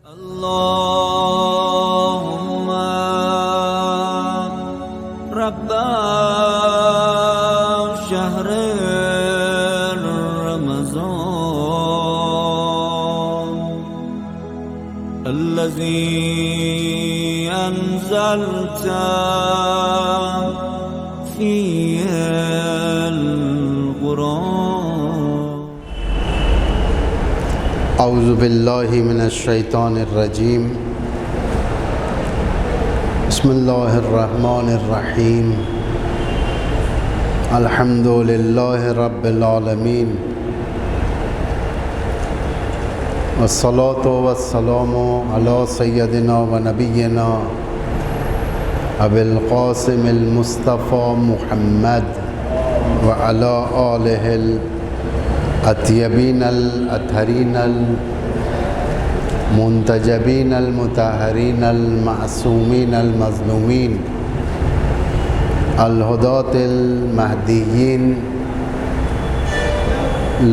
اللهم رب شهر رمضان الذي أنزلت فيه القرآن. اعوذ باللہ من الشیطان الرجیم. بسم اللہ الرحمن الرحیم. الحمد للہ رب العالمین والصلاة والسلام علی سیدنا و نبینا ابی القاسم المصطفى محمد وعلی آلہ اطیبین الاطہرین المنتجبین المطہرین المعصومین المظلومین الہداۃ المہدیین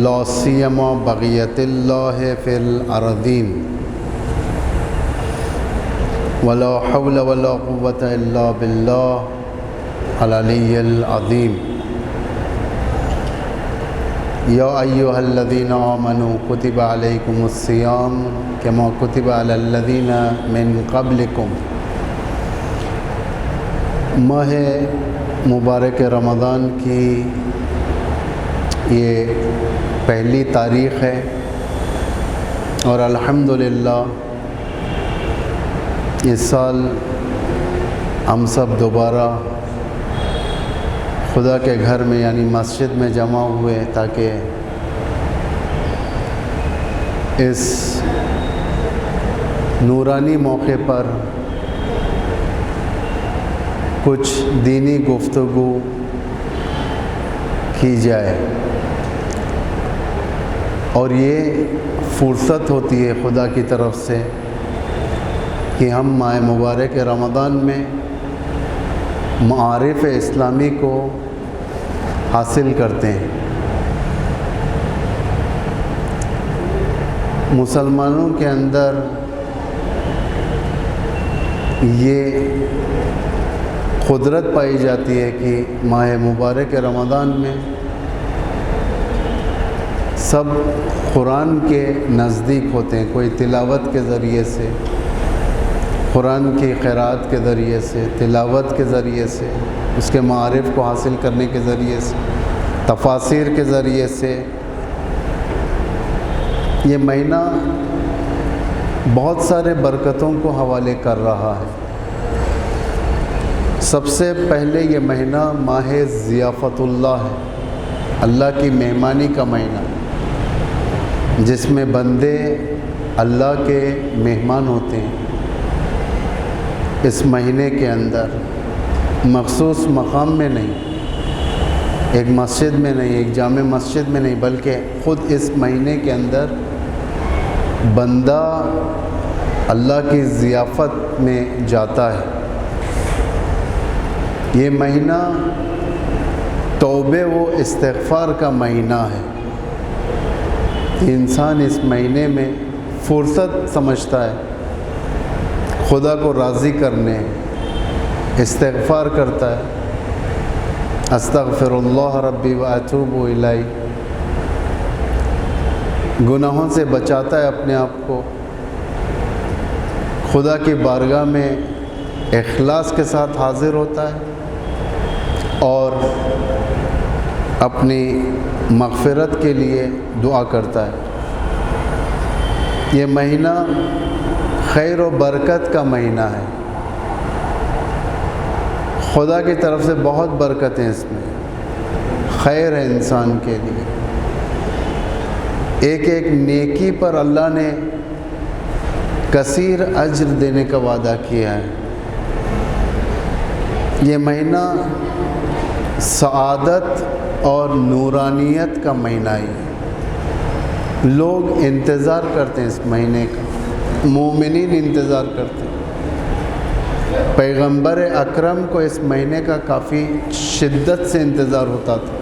لا سیما بقیۃ اللہ فی الارضین ولا حول ولا قوة الا باللہ العلی العظیم. یا ایہا الذین آمنوا کتب علیکم الصیام کما کتب علی الذین من قبلکم. ماہ مبارک رمضان کی یہ پہلی تاریخ ہے اور الحمدللہ اس سال ہم سب دوبارہ خدا کے گھر میں یعنی مسجد میں جمع ہوئے تاکہ اس نورانی موقع پر کچھ دینی گفتگو کی جائے. اور یہ فرصت ہوتی ہے خدا کی طرف سے کہ ہم ماہ مبارک رمضان میں معارف اسلامی کو حاصل کرتے ہیں. مسلمانوں کے اندر یہ قدرت پائی جاتی ہے کہ ماہ مبارک رمضان میں سب قرآن کے نزدیک ہوتے ہیں. کوئی تلاوت کے ذریعے سے، قرآن کی قرأت کے ذریعے سے، تلاوت کے ذریعے سے، اس کے معارف کو حاصل کرنے کے ذریعے سے، تفاسیر کے ذریعے سے. یہ مہینہ بہت سارے برکتوں کو حوالے کر رہا ہے. سب سے پہلے یہ مہینہ ماہ ضیافت اللہ ہے، اللہ کی مہمانی کا مہینہ، جس میں بندے اللہ کے مہمان ہوتے ہیں. اس مہینے کے اندر مخصوص مقام میں نہیں، ایک مسجد میں نہیں، ایک جامع مسجد میں نہیں، بلکہ خود اس مہینے کے اندر بندہ اللہ کی ضیافت میں جاتا ہے. یہ مہینہ توبہ و استغفار کا مہینہ ہے. انسان اس مہینے میں فرصت سمجھتا ہے خدا کو راضی کرنے، استغفار کرتا ہے. استغفر اللہ ربی و اتوب الیہ، گناہوں سے بچاتا ہے اپنے آپ کو، خدا کی بارگاہ میں اخلاص کے ساتھ حاضر ہوتا ہے اور اپنی مغفرت کے لیے دعا کرتا ہے. یہ مہینہ خیر و برکت کا مہینہ ہے. خدا کی طرف سے بہت برکتیں اس میں، خیر ہے انسان کے لیے. ایک ایک نیکی پر اللہ نے کثیر اجر دینے کا وعدہ کیا ہے. یہ مہینہ سعادت اور نورانیت کا مہینہ ہے. لوگ انتظار کرتے ہیں اس مہینے کا، مومنین انتظار کرتے ہیں. پیغمبر اکرم کو اس مہینے کا کافی شدت سے انتظار ہوتا تھا.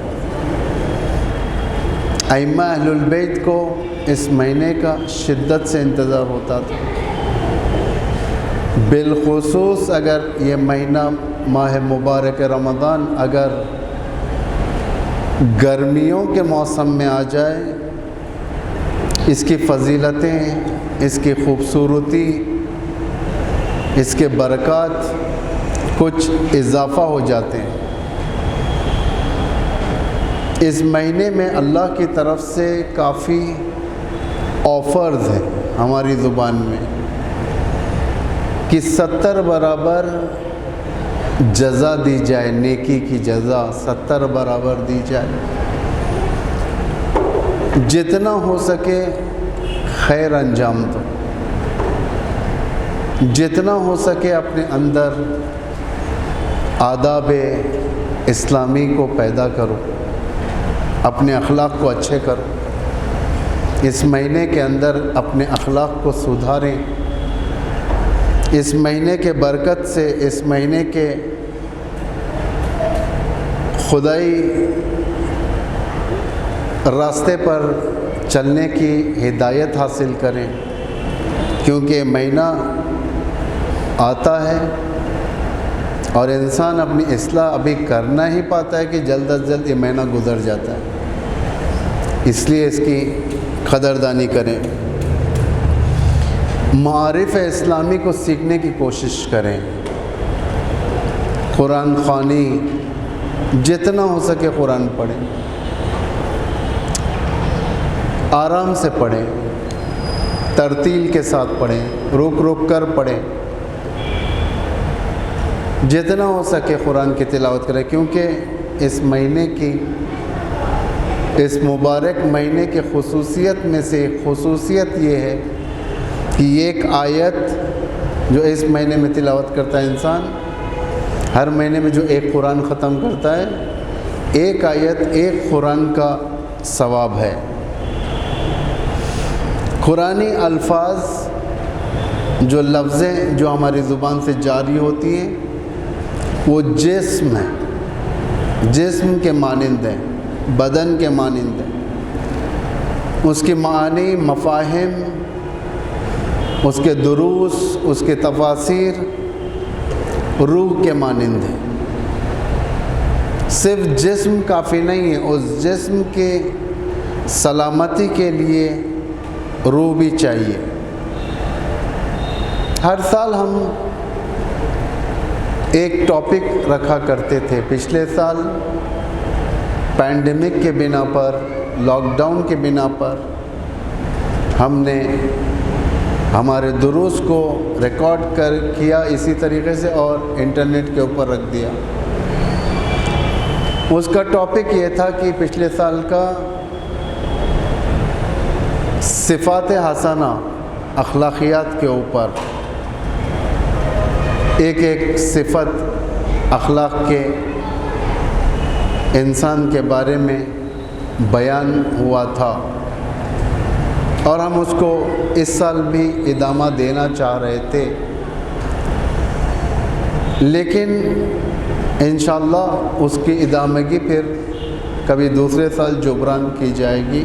ائمہ اہل البیت کو اس مہینے کا شدت سے انتظار ہوتا تھا. بالخصوص اگر یہ مہینہ ماہ مبارک رمضان اگر گرمیوں کے موسم میں آ جائے، اس کی فضیلتیں، اس کی خوبصورتی، اس کے برکات کچھ اضافہ ہو جاتے ہیں۔ اس مہینے میں اللہ کی طرف سے کافی آفرز ہیں ہماری زبان میں کہ 70 برابر جزا دی جائے، نیکی کی جزا 70 برابر دی جائے۔ جتنا ہو سکے خیر انجام دو، جتنا ہو سکے اپنے اندر آداب اسلامی کو پیدا کرو، اپنے اخلاق کو اچھے کرو۔ اس مہینے کے اندر اپنے اخلاق کو سدھاریں۔ اس مہینے کے برکت سے، اس مہینے کے خدائی راستے پر چلنے کی ہدایت حاصل کریں، کیونکہ مہینہ آتا ہے اور انسان اپنی اصلاح ابھی کرنا ہی پاتا ہے کہ جلد از جلد یہ مہینہ گزر جاتا ہے۔ اس لیے اس کی قدردانی کریں، معارف اسلامی کو سیکھنے کی کوشش کریں، قرآن خوانی جتنا ہو سکے قرآن پڑھیں، آرام سے پڑھیں، ترتیل کے ساتھ پڑھیں، رک رک کر پڑھیں، جتنا ہو سکے قرآن کی تلاوت کریں، کیونکہ اس مہینے کی، اس مبارک مہینے کی خصوصیت میں سے ایک خصوصیت یہ ہے کہ ایک آیت جو اس مہینے میں تلاوت کرتا ہے انسان، ہر مہینے میں جو ایک قرآن ختم کرتا ہے، ایک آیت ایک قرآن کا ثواب ہے۔ قرآنی الفاظ جو لفظیں جو ہماری زبان سے جاری ہوتی ہیں وہ جسم ہے، جسم کے مانند ہیں، بدن کے مانند ہیں۔ اس کی معانی، مفاہیم، اس کے دروس، اس کے تفاسیر روح کے مانند ہیں۔ صرف جسم کافی نہیں ہے، اس جسم کے سلامتی کے لیے روح بھی چاہیے۔ ہر سال ہم ایک ٹاپک رکھا کرتے تھے۔ پچھلے سال پینڈیمک کے بنا پر، لاک ڈاؤن کے بنا پر ہم نے ہمارے دروس کو ریکارڈ کیا اسی طریقے سے اور انٹرنیٹ کے اوپر رکھ دیا۔ اس کا ٹاپک یہ تھا کہ پچھلے سال کا صفات حسنہ، اخلاقیات کے اوپر ایک ایک صفت اخلاق کے انسان کے بارے میں بیان ہوا تھا، اور ہم اس کو اس سال بھی ادامہ دینا چاہ رہے تھے، لیکن انشاءاللہ اس کی ادامگی پھر کبھی دوسرے سال جبران کی جائے گی۔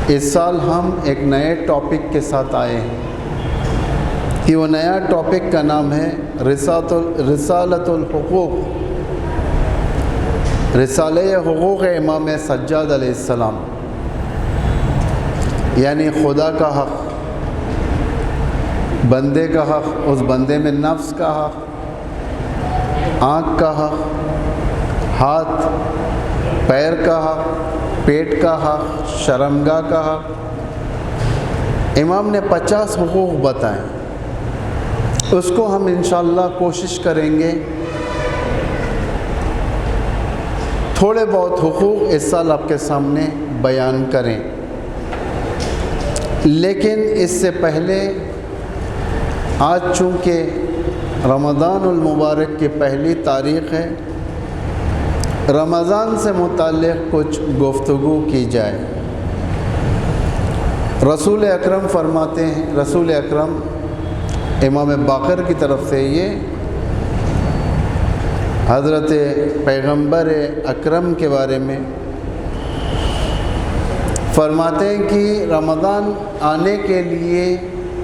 اس سال ہم ایک نئے ٹاپک کے ساتھ آئے ہیں کہ وہ نیا ٹاپک کا نام ہے رسالۃ الحقوق، رسالہ حقوق امام سجاد علیہ السلام، یعنی خدا کا حق، بندے کا حق، اس بندے میں نفس کا حق، آنکھ کا حق، ہاتھ پیر کا حق، پیٹ کا حق، شرمگاہ کا حق۔ امام نے 50 حقوق بتائے، اس کو ہم انشاءاللہ کوشش کریں گے تھوڑے بہت حقوق اس سال آپ کے سامنے بیان کریں۔ لیکن اس سے پہلے آج چونکہ رمضان المبارک کی پہلی تاریخ ہے، رمضان سے متعلق کچھ گفتگو کی جائے۔ رسول اکرم فرماتے ہیں، رسول اکرم امام باقر کی طرف سے یہ حضرت پیغمبر اکرم کے بارے میں فرماتے ہیں کہ رمضان آنے کے لیے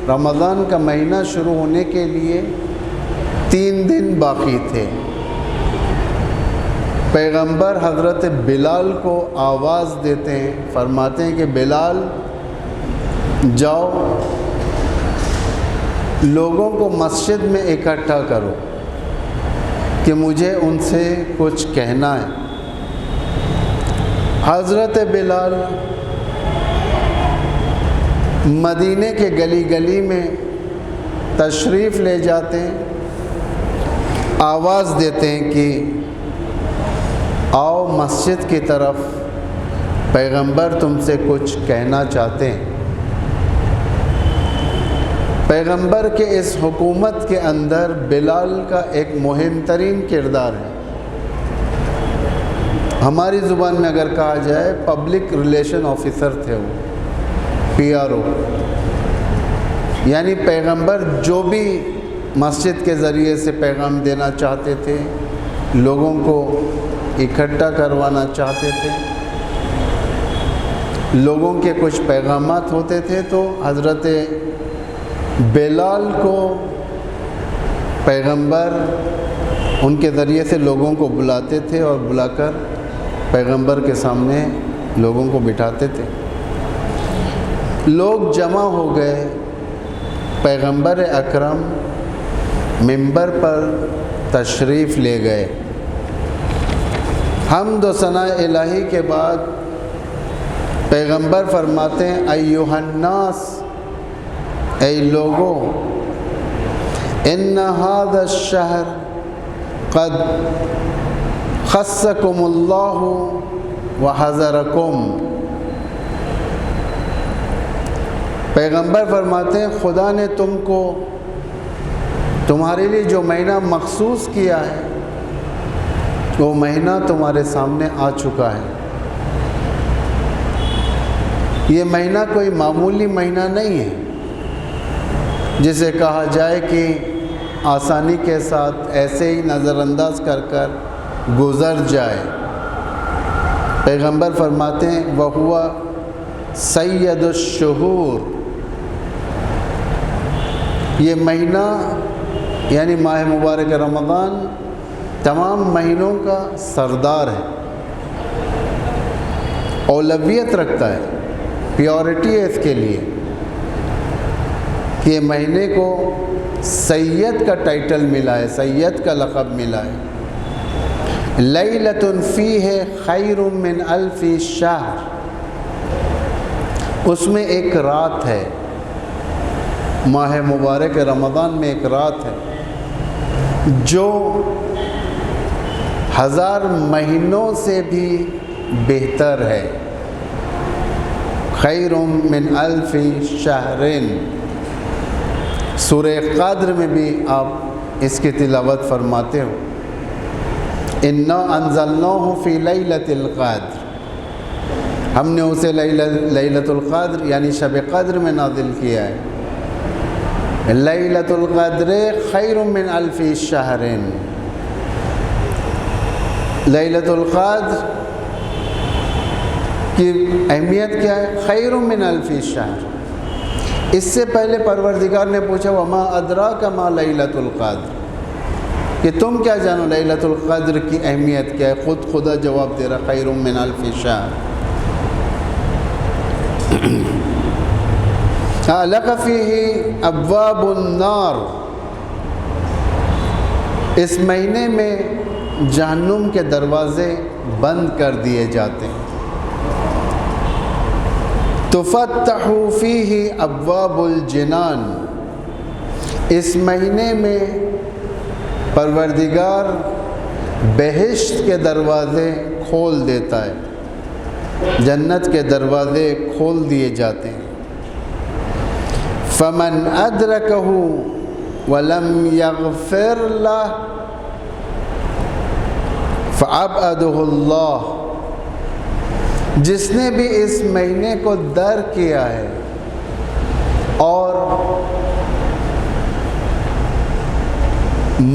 رمضان کا مہینہ شروع ہونے کے لیے 3 دن باقی تھے۔ پیغمبر حضرت بلال کو آواز دیتے ہیں، فرماتے ہیں کہ بلال جاؤ لوگوں کو مسجد میں اکٹھا کرو کہ مجھے ان سے کچھ کہنا ہے۔ حضرت بلال مدینے کے گلی گلی میں تشریف لے جاتے ہیں، آواز دیتے ہیں کہ آؤ مسجد کی طرف، پیغمبر تم سے کچھ کہنا چاہتے ہیں۔ پیغمبر کے اس حکومت کے اندر بلال کا ایک مہم ترین کردار ہے۔ ہماری زبان میں اگر کہا جائے پبلک ریلیشن آفیسر تھے وہ، PRO، یعنی پیغمبر جو بھی مسجد کے ذریعے سے پیغام دینا چاہتے تھے، لوگوں کو اکٹھا کروانا چاہتے تھے، لوگوں کے کچھ پیغامات ہوتے تھے تو حضرت بلال کو پیغمبر ان کے ذریعے سے لوگوں کو بلاتے تھے اور بلا کر پیغمبر کے سامنے لوگوں کو بٹھاتے تھے۔ لوگ جمع ہو گئے، پیغمبر اکرم منبر پر تشریف لے گئے۔ حمد و ثناء الہی کے بعد پیغمبر فرماتے ہیں ایھا الناس، اے لوگوں، ان ھذا الشہر قد خصکم اللہ وحذرکم۔ پیغمبر فرماتے ہیں خدا نے تم کو تمہارے لیے جو مہینہ مخصوص کیا ہے وہ مہینہ تمہارے سامنے آ چکا ہے۔ یہ مہینہ کوئی معمولی مہینہ نہیں ہے جسے کہا جائے کہ آسانی کے ساتھ ایسے ہی نظر انداز کر کر گزر جائے۔ پیغمبر فرماتے ہیں وَهُوَ سید الشہور، یہ مہینہ یعنی ماہ مبارک رمضان تمام مہینوں کا سردار ہے، اولویت رکھتا ہے، پیورٹی ہے اس کے لیے کہ یہ مہینے کو سید کا ٹائٹل ملا ہے، سید کا لقب ملا ہے۔ لیلۃ فیہ خیر من الف شہر، اس میں ایک رات ہے، ماہ مبارک رمضان میں ایک رات ہے جو 1000 مہینوں سے بھی بہتر ہے۔ خیر من الف شہر، سورہ قدر میں بھی آپ اس کی تلاوت فرماتے ہو، انا انزلناہ فی لیلۃ القدر، ہم نے اسے لیلۃ القدر یعنی شب قدر میں نازل کیا ہے۔ لیلۃ القدر خیر من الف شہر، لیلۃ القدر کی اہمیت کیا ہے؟ خیر من الف شہر۔ اس سے پہلے پروردگار نے پوچھا وما ادراک ما لیلۃ القدر، کہ تم کیا جانو لیلۃ القدر کی اہمیت کیا ہے؟ خود خدا جواب دے رہا خیر من الف شہر۔ اغلق فیہ ابواب النار، اس مہینے میں جہنم کے دروازے بند کر دیے جاتے ہیں۔ تفتح فیہ ابواب الجنان، اس مہینے میں پروردگار بہشت کے دروازے کھول دیتا ہے، جنت کے دروازے کھول دیے جاتے ہیں۔ فمن ادرکہ ولم یغفر لہ فابعدہ اللہ، جس نے بھی اس مہینے کو درک کیا ہے اور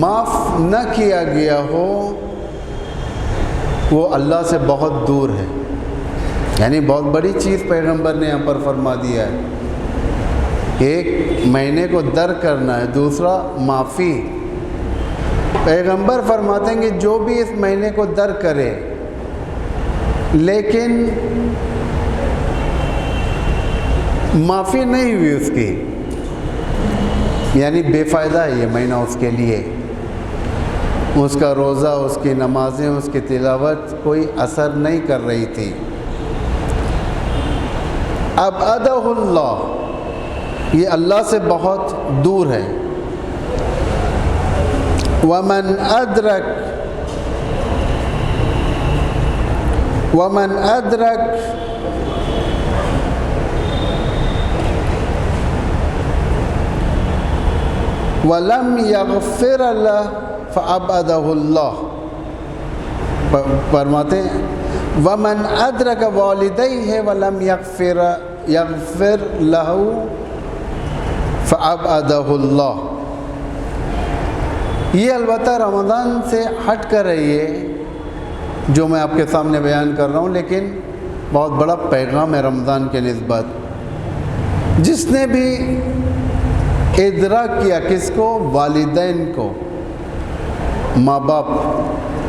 معاف نہ کیا گیا ہو وہ اللہ سے بہت دور ہے۔ یعنی بہت بڑی چیز پیغمبر نے یہاں پر فرما دیا ہے ایک مہینے کو در کرنا ہے، دوسرا معافی۔ پیغمبر فرماتے ہیں کہ جو بھی اس مہینے کو در کرے لیکن معافی نہیں ہوئی اس کی، یعنی بے فائدہ ہے یہ مہینہ اس کے لیے، اس کا روزہ، اس کی نمازیں، اس کی تلاوت کوئی اثر نہیں کر رہی تھی، ابعدہ اللہ، یہ اللہ سے بہت دور ہے۔ ومن ادرک ولم یغفر له فابعدہ اللہ، فرماتے ہیں ومن ادرک والدیہ ولم یغفر له فابعدہ اللہ۔ یہ البتہ رمضان سے ہٹ کر ہے یہ جو میں آپ کے سامنے بیان کر رہا ہوں، لیکن بہت بڑا پیغام ہے رمضان کے نسبت۔ جس نے بھی ادراک کیا، کس کو؟ والدین کو، ماں باپ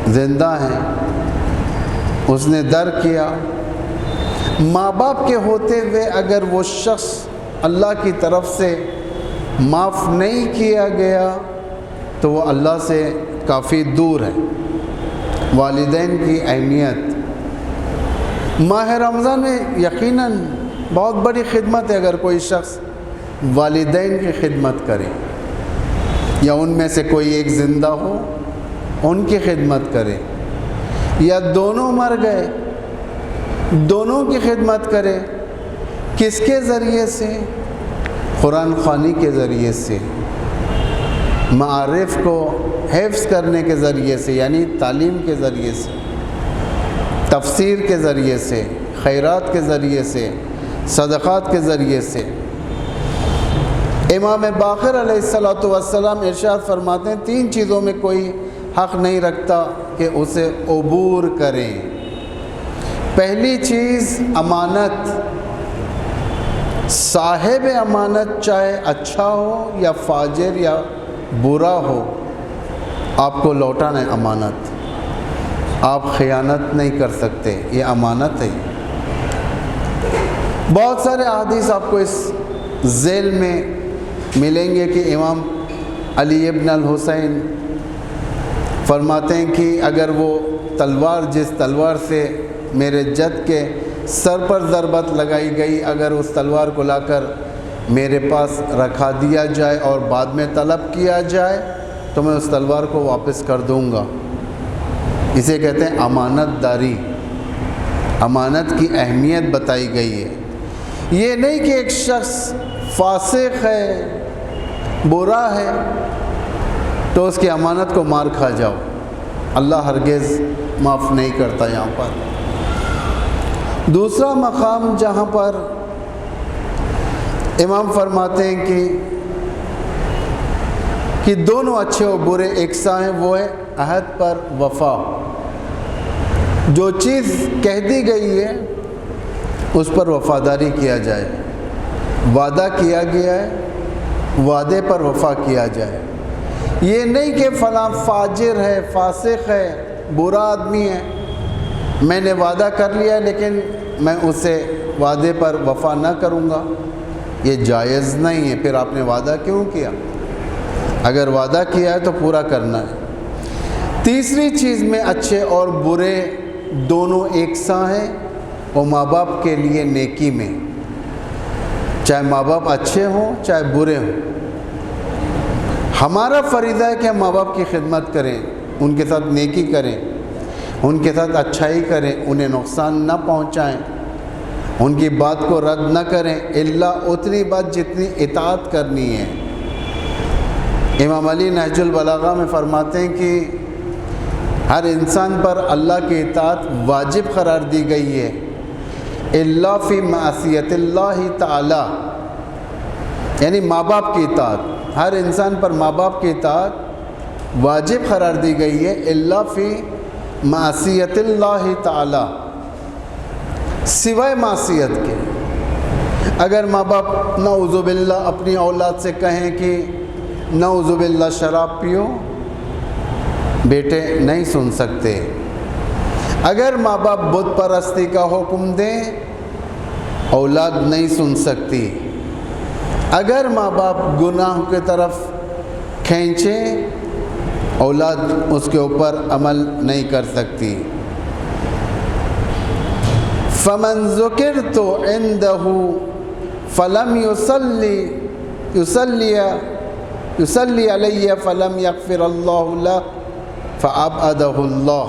زندہ ہیں، اس نے در کیا، ماں باپ کے ہوتے ہوئے اگر وہ شخص اللہ کی طرف سے معاف نہیں کیا گیا تو وہ اللہ سے کافی دور ہے۔ والدین کی اہمیت ماہ رمضان میں یقیناً بہت بڑی خدمت ہے۔ اگر کوئی شخص والدین کی خدمت کرے یا ان میں سے کوئی ایک زندہ ہو ان کی خدمت کرے، یا دونوں مر گئے دونوں کی خدمت کرے، کس کے ذریعے سے؟ قرآن خوانی کے ذریعے سے، معارف کو حفظ کرنے کے ذریعے سے، یعنی تعلیم کے ذریعے سے، تفسیر کے ذریعے سے، خیرات کے ذریعے سے، صدقات کے ذریعے سے۔ امام باقر علیہ السلام ارشاد فرماتے ہیں 3 چیزوں میں کوئی حق نہیں رکھتا کہ اسے عبور کریں۔ پہلی چیز امانت، صاحب امانت چاہے اچھا ہو یا فاجر یا برا ہو، آپ کو لوٹانا ہے امانت، آپ خیانت نہیں کر سکتے، یہ امانت ہے۔ بہت سارے احادیث آپ کو اس ذیل میں ملیں گے کہ امام علی ابن الحسین فرماتے ہیں کہ اگر وہ تلوار، جس تلوار سے میرے جد کے سر پر ضربت لگائی گئی، اگر اس تلوار کو لا کر میرے پاس رکھا دیا جائے اور بعد میں طلب کیا جائے تو میں اس تلوار کو واپس کر دوں گا۔ اسے کہتے ہیں امانت داری۔ امانت کی اہمیت بتائی گئی ہے۔ یہ نہیں کہ ایک شخص فاسق ہے، برا ہے تو اس کی امانت کو مار کھا جاؤ، اللہ ہرگز معاف نہیں کرتا۔ یہاں پر دوسرا مقام جہاں پر امام فرماتے ہیں کہ دونوں اچھے و برے یکساں ہیں، وہ ہے عہد پر وفا۔ جو چیز کہہ دی گئی ہے اس پر وفاداری کیا جائے، وعدہ کیا گیا ہے وعدے پر وفا کیا جائے۔ یہ نہیں کہ فلاں فاجر ہے، فاسق ہے، برا آدمی ہے، میں نے وعدہ کر لیا لیکن میں اسے وعدے پر وفا نہ کروں گا، یہ جائز نہیں ہے۔ پھر آپ نے وعدہ کیوں کیا؟ اگر وعدہ کیا ہے تو پورا کرنا ہے۔ تیسری چیز میں اچھے اور برے دونوں یکساں ہیں، وہ ماں باپ کے لیے نیکی میں، چاہے ماں باپ اچھے ہوں چاہے برے ہوں۔ ہمارا فریضہ ہے کہ ہم ماں باپ کی خدمت کریں، ان کے ساتھ نیکی کریں، ان کے ساتھ اچھائی کریں، انہیں نقصان نہ پہنچائیں، ان کی بات کو رد نہ کریں، الا اتنی بات جتنی اطاعت کرنی ہے۔ امام علی نہج البلاغہ میں فرماتے ہیں کہ ہر انسان پر اللہ کی اطاعت واجب قرار دی گئی ہے، الا فی معصیت اللہ تعالی، یعنی ماں باپ کی اطاعت، ہر انسان پر ماں باپ کی اطاعت واجب قرار دی گئی ہے، الا فی معصیت اللہ تعالی، سوائے معصیت کے۔ اگر ماں باپ نعوذ باللہ اپنی اولاد سے کہیں کہ نعوذ باللہ شراب پیو، بیٹے نہیں سن سکتے۔ اگر ماں باپ بت پرستی کا حکم دیں، اولاد نہیں سن سکتی۔ اگر ماں باپ گناہ کی طرف کھینچیں، اولاد اس کے اوپر عمل نہیں کر سکتی۔ فمن ذکرت عنده فلم يصلي علی فلم یغفر اللہ له فابعدہ اللہ۔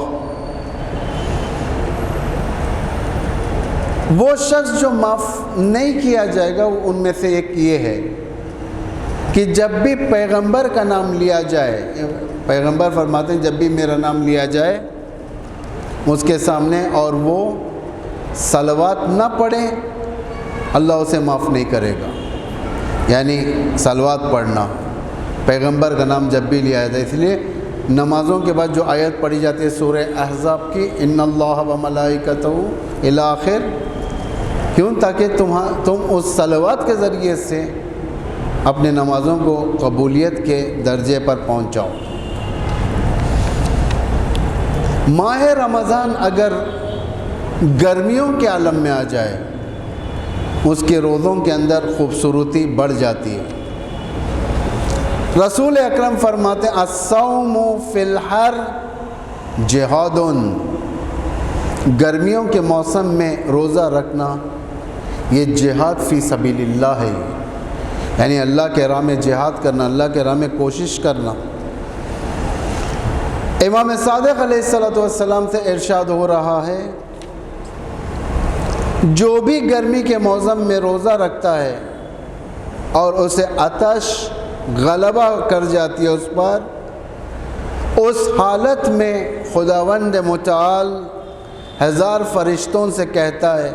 وہ شخص جو معاف نہیں کیا جائے گا، ان میں سے ایک یہ ہے کہ جب بھی پیغمبر کا نام لیا جائے، پیغمبر فرماتے ہیں جب بھی میرا نام لیا جائے اس کے سامنے اور وہ صلوات نہ پڑھیں، اللہ اسے معاف نہیں کرے گا۔ یعنی صلوات پڑھنا، پیغمبر کا نام جب بھی لیا جائے، اس لیے نمازوں کے بعد جو آیت پڑھی جاتی ہے سورہ احزاب کی، ان اللہ و ملائکتہ الی آخر، کیوں؟ تاکہ تم اس صلوات کے ذریعے سے اپنے نمازوں کو قبولیت کے درجے پر پہنچاؤ۔ ماہ رمضان اگر گرمیوں کے عالم میں آ جائے، اس کے روزوں کے اندر خوبصورتی بڑھ جاتی ہے۔ رسول اکرم فرماتے ہیں الصوم فی الحر جہاد، گرمیوں کے موسم میں روزہ رکھنا یہ جہاد فی سبیل اللہ ہے، یعنی اللہ کے راہ میں جہاد کرنا، اللہ کے راہ میں کوشش کرنا۔ امام صادق علیہ السلام سے ارشاد ہو رہا ہے جو بھی گرمی کے موسم میں روزہ رکھتا ہے اور اسے عطش غلبہ کر جاتی ہے اس پر، اس حالت میں خداوند متعال 1000 فرشتوں سے کہتا ہے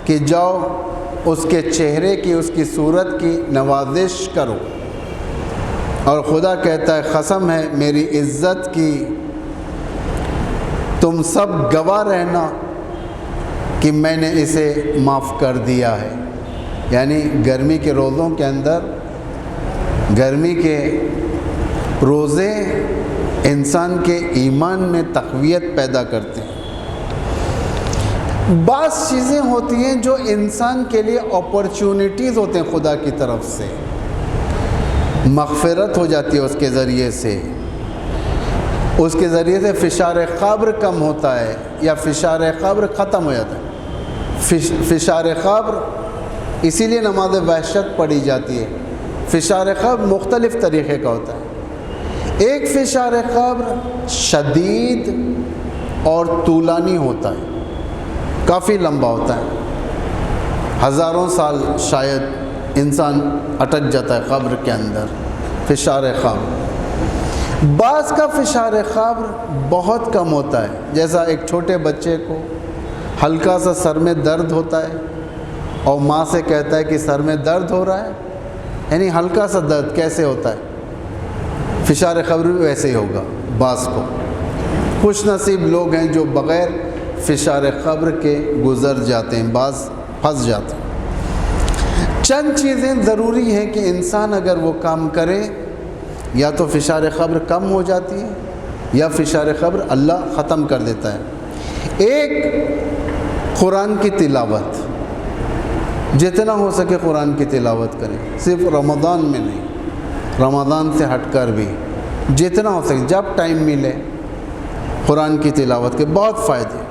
کہ جاؤ اس کے چہرے کی، اس کی صورت کی نوازش کرو، اور خدا کہتا ہے قسم ہے میری عزت کی، تم سب گواہ رہنا کہ میں نے اسے معاف کر دیا ہے۔ یعنی گرمی کے روزوں کے اندر، گرمی کے روزے انسان کے ایمان میں تقویت پیدا کرتے ہیں۔ بعض چیزیں ہوتی ہیں جو انسان کے لیے اپرچونٹیز ہوتے ہیں خدا کی طرف سے، مغفرت ہو جاتی ہے اس کے ذریعے سے، اس کے ذریعے سے فشار قبر کم ہوتا ہے یا فشار قبر ختم ہو جاتا ہے۔ فشار قبر اسی لیے نماز وحشت پڑھی جاتی ہے۔ فشار قبر مختلف طریقے کا ہوتا ہے۔ ایک فشار قبر شدید اور طولانی ہوتا ہے، کافی لمبا ہوتا ہے، ہزاروں سال شاید انسان اٹک جاتا ہے قبر کے اندر، فشار قبر۔ بعض کا فشار قبر بہت کم ہوتا ہے، جیسا ایک چھوٹے بچے کو ہلکا سا سر میں درد ہوتا ہے اور ماں سے کہتا ہے کہ سر میں درد ہو رہا ہے، یعنی ہلکا سا درد کیسے ہوتا ہے، فشار قبر بھی ویسے ہی ہوگا۔ بعض کو خوش نصیب لوگ ہیں جو بغیر فشار قبر کے گزر جاتے ہیں، بعض پھنس جاتے ہیں۔ چند چیزیں ضروری ہیں کہ انسان اگر وہ کام کرے، یا تو فشار قبر کم ہو جاتی ہے یا فشار قبر اللہ ختم کر دیتا ہے۔ ایک قرآن کی تلاوت، جتنا ہو سکے قرآن کی تلاوت کریں، صرف رمضان میں نہیں، رمضان سے ہٹ کر بھی جتنا ہو سکے، جب ٹائم ملے قرآن کی تلاوت کے بہت فائدے۔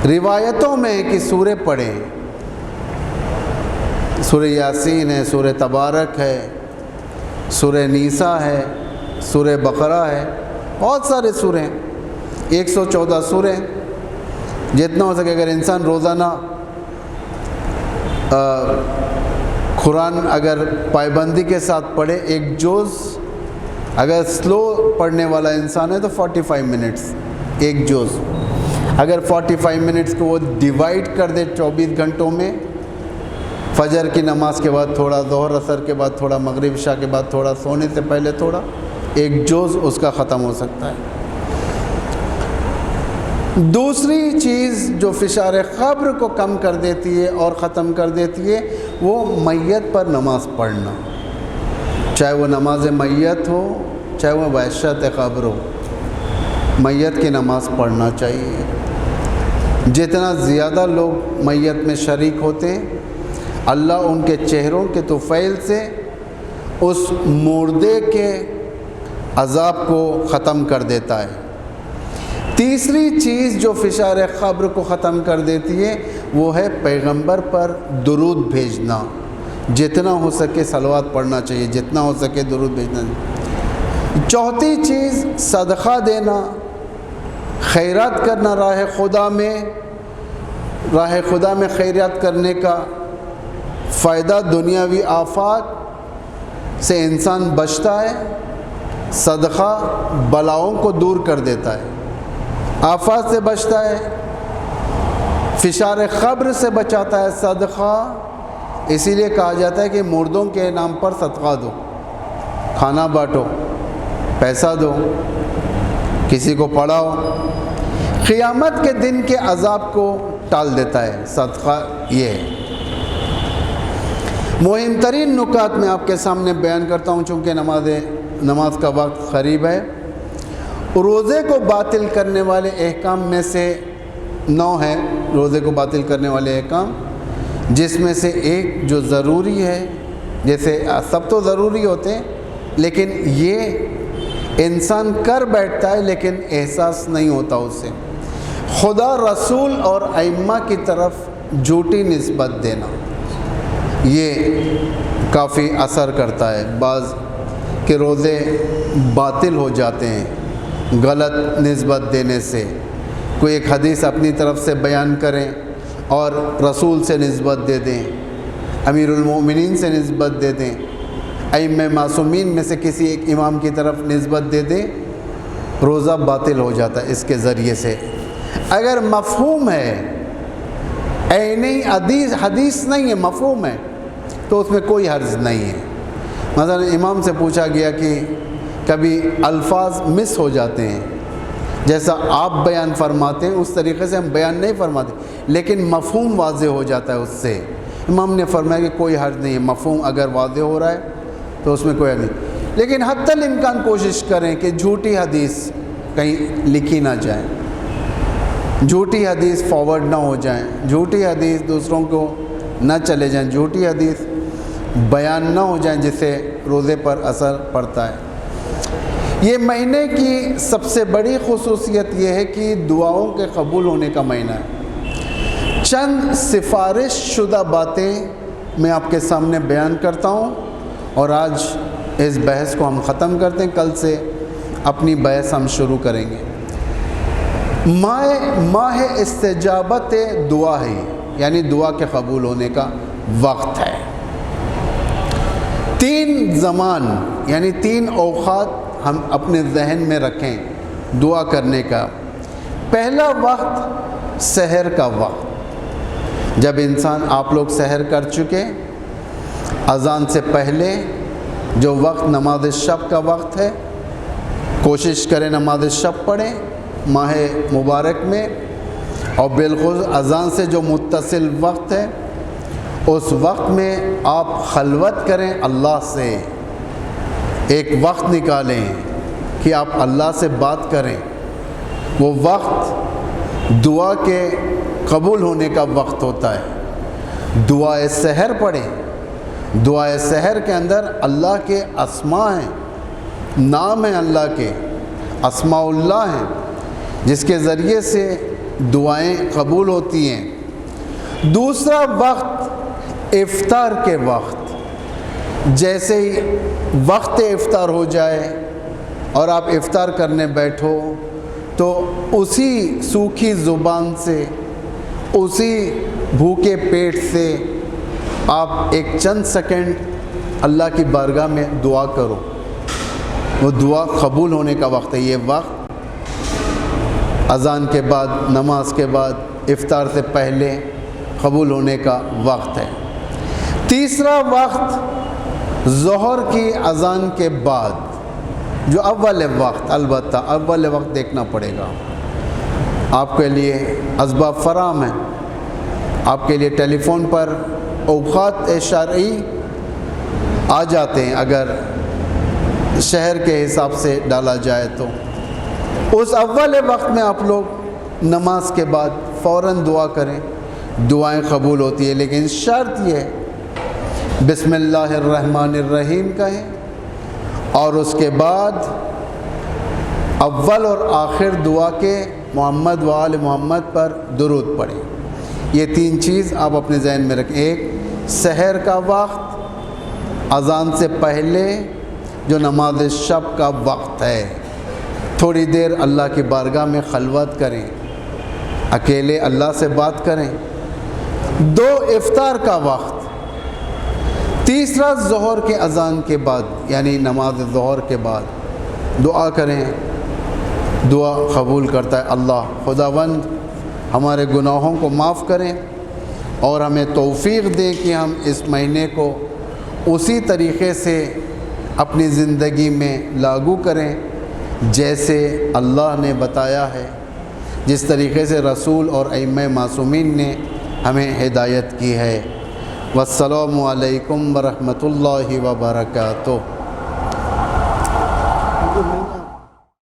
روایتوں میں ہے کہ سورہ پڑھیں، سورہ یاسین ہے، سورہ تبارک ہے، سورہ نیسا ہے، سورہ بقرہ ہے، بہت سارے سورے ہیں، 114 سورے ہیں۔ جتنا ہو سکے اگر انسان روزانہ قرآن اگر پابندی کے ساتھ پڑھے، ایک جز، اگر سلو پڑھنے والا انسان ہے تو 45 منٹس ایک جز، اگر 45 منٹس کو وہ ڈیوائیڈ کر دے 24 گھنٹوں میں، فجر کی نماز کے بعد تھوڑا، ظہر عصر کے بعد تھوڑا، مغرب عشاء کے بعد تھوڑا، سونے سے پہلے تھوڑا، ایک جز اس کا ختم ہو سکتا ہے۔ دوسری چیز جو فشار قبر کو کم کر دیتی ہے اور ختم کر دیتی ہے وہ میت پر نماز پڑھنا، چاہے وہ نماز میت ہو چاہے وہ وحشت قبر ہو، میت کی نماز پڑھنا چاہیے۔ جتنا زیادہ لوگ میت میں شریک ہوتے ہیں اللہ ان کے چہروں کے طفیل سے اس مردے کے عذاب کو ختم کر دیتا ہے۔ تیسری چیز جو فشار قبر کو ختم کر دیتی ہے وہ ہے پیغمبر پر درود بھیجنا، جتنا ہو سکے صلوات پڑھنا چاہیے، جتنا ہو سکے درود بھیجنا چاہیے۔ چوتھی چیز صدقہ دینا، خیرات کرنا، راہ خدا میں خیرات کرنے کا فائدہ دنیاوی آفات سے انسان بچتا ہے۔ صدقہ بلاؤں کو دور کر دیتا ہے، آفات سے بچتا ہے، فشار قبر سے بچاتا ہے۔ صدقہ اسی لیے کہا جاتا ہے کہ مردوں کے نام پر صدقہ دو، کھانا بانٹو، پیسہ دو، کسی کو پڑھاؤ، قیامت کے دن کے عذاب کو ٹال دیتا ہے صدقہ۔ یہ ہے مہم ترین نکات میں آپ کے سامنے بیان کرتا ہوں، چونکہ نماز کا وقت قریب ہے۔ روزے کو باطل کرنے والے احکام میں سے 9 ہیں، روزے کو باطل کرنے والے احکام، جس میں سے ایک جو ضروری ہے، جیسے سب تو ضروری ہوتے ہیں لیکن یہ انسان کر بیٹھتا ہے لیکن احساس نہیں ہوتا اس سے، خدا، رسول اور ائمہ کی طرف جھوٹی نسبت دینا، یہ کافی اثر کرتا ہے۔ بعض کے روزے باطل ہو جاتے ہیں غلط نسبت دینے سے، کوئی ایک حدیث اپنی طرف سے بیان کریں اور رسول سے نسبت دے دیں، امیر المومنین سے نسبت دے دیں، ائمہ معصومین میں سے کسی ایک امام کی طرف نسبت دے دیں، روزہ باطل ہو جاتا ہے اس کے ذریعے سے۔ اگر مفہوم ہے، عینی حدیث نہیں ہے، مفہوم ہے، تو اس میں کوئی حرج نہیں ہے۔ مثلا امام سے پوچھا گیا کہ کبھی الفاظ مس ہو جاتے ہیں، جیسا آپ بیان فرماتے ہیں اس طریقے سے ہم بیان نہیں فرماتے، لیکن مفہوم واضح ہو جاتا ہے اس سے۔ امام نے فرمایا کہ کوئی حرج نہیں ہے، مفہوم اگر واضح ہو رہا ہے تو اس میں کوئی حرج نہیں، لیکن حتی الامکان کوشش کریں کہ جھوٹی حدیث کہیں لکھی نہ جائیں، جھوٹی حدیث فارورڈ نہ ہو جائیں، جھوٹی حدیث دوسروں کو نہ چلے جائیں، جھوٹی حدیث بیان نہ ہو جائیں جس سے روزے پر اثر پڑتا ہے۔ یہ مہینے کی سب سے بڑی خصوصیت یہ ہے کہ دعاؤں کے قبول ہونے کا مہینہ ہے۔ چند سفارش شدہ باتیں میں آپ کے سامنے بیان کرتا ہوں اور آج اس بحث کو ہم ختم کرتے ہیں، کل سے اپنی بحث ہم شروع کریں گے۔ ماہ استجابت دعا ہے، یعنی دعا کے قبول ہونے کا وقت ہے۔ 3 زمان یعنی 3 اوقات ہم اپنے ذہن میں رکھیں دعا کرنے کا۔ پہلا وقت سحر کا وقت، جب انسان، آپ لوگ سحر کر چکے، اذان سے پہلے جو وقت نماز شب کا وقت ہے، کوشش کریں نماز شب پڑھیں ماہ مبارک میں، اور بالخصوص اذان سے جو متصل وقت ہے اس وقت میں آپ خلوت کریں اللہ سے، ایک وقت نکالیں کہ آپ اللہ سے بات کریں۔ وہ وقت دعا کے قبول ہونے کا وقت ہوتا ہے۔ دعائے سحر پڑھیں، دعائے سحر کے اندر اللہ کے اسماء ہیں، نام ہیں اللہ کے، اسماء اللہ ہیں جس کے ذریعے سے دعائیں قبول ہوتی ہیں۔ دوسرا وقت افطار کے وقت، جیسے ہی وقت افطار ہو جائے اور آپ افطار کرنے بیٹھو تو اسی سوکھی زبان سے، اسی بھوکے پیٹ سے آپ ایک چند سیکنڈ اللہ کی بارگاہ میں دعا کرو، وہ دعا قبول ہونے کا وقت ہے۔ یہ وقت اذان کے بعد، نماز کے بعد، افطار سے پہلے قبول ہونے کا وقت ہے۔ تیسرا وقت ظہر کی اذان کے بعد، جو اول وقت، البتہ اول وقت دیکھنا پڑے گا، آپ کے لیے اسباب فراہم ہیں، آپ کے لیے ٹیلی فون پر اوقات شرعی آ جاتے ہیں، اگر شہر کے حساب سے ڈالا جائے تو اس اول وقت میں آپ لوگ نماز کے بعد فوراً دعا کریں، دعائیں قبول ہوتی ہے، لیکن شرط یہ ہے بسم اللہ الرحمن الرحیم کہیں اور اس کے بعد اول اور آخر دعا کے محمد و آل محمد پر درود پڑھیں۔ یہ 3 چیز آپ اپنے ذہن میں رکھیں۔ ایک، سحر کا وقت، اذان سے پہلے جو نماز شب کا وقت ہے، تھوڑی دیر اللہ کی بارگاہ میں خلوت کریں، اکیلے اللہ سے بات کریں۔ 2، افطار کا وقت۔ تیسرا، ظہر کے اذان کے بعد یعنی نماز ظہر کے بعد دعا کریں، دعا قبول کرتا ہے اللہ۔ خداوند ہمارے گناہوں کو معاف کریں اور ہمیں توفیق دیں کہ ہم اس مہینے کو اسی طریقے سے اپنی زندگی میں لاگو کریں جیسے اللہ نے بتایا ہے، جس طریقے سے رسول اور ائمہ معصومین نے ہمیں ہدایت کی ہے۔ والسلام علیکم ورحمۃ اللہ وبرکاتہ۔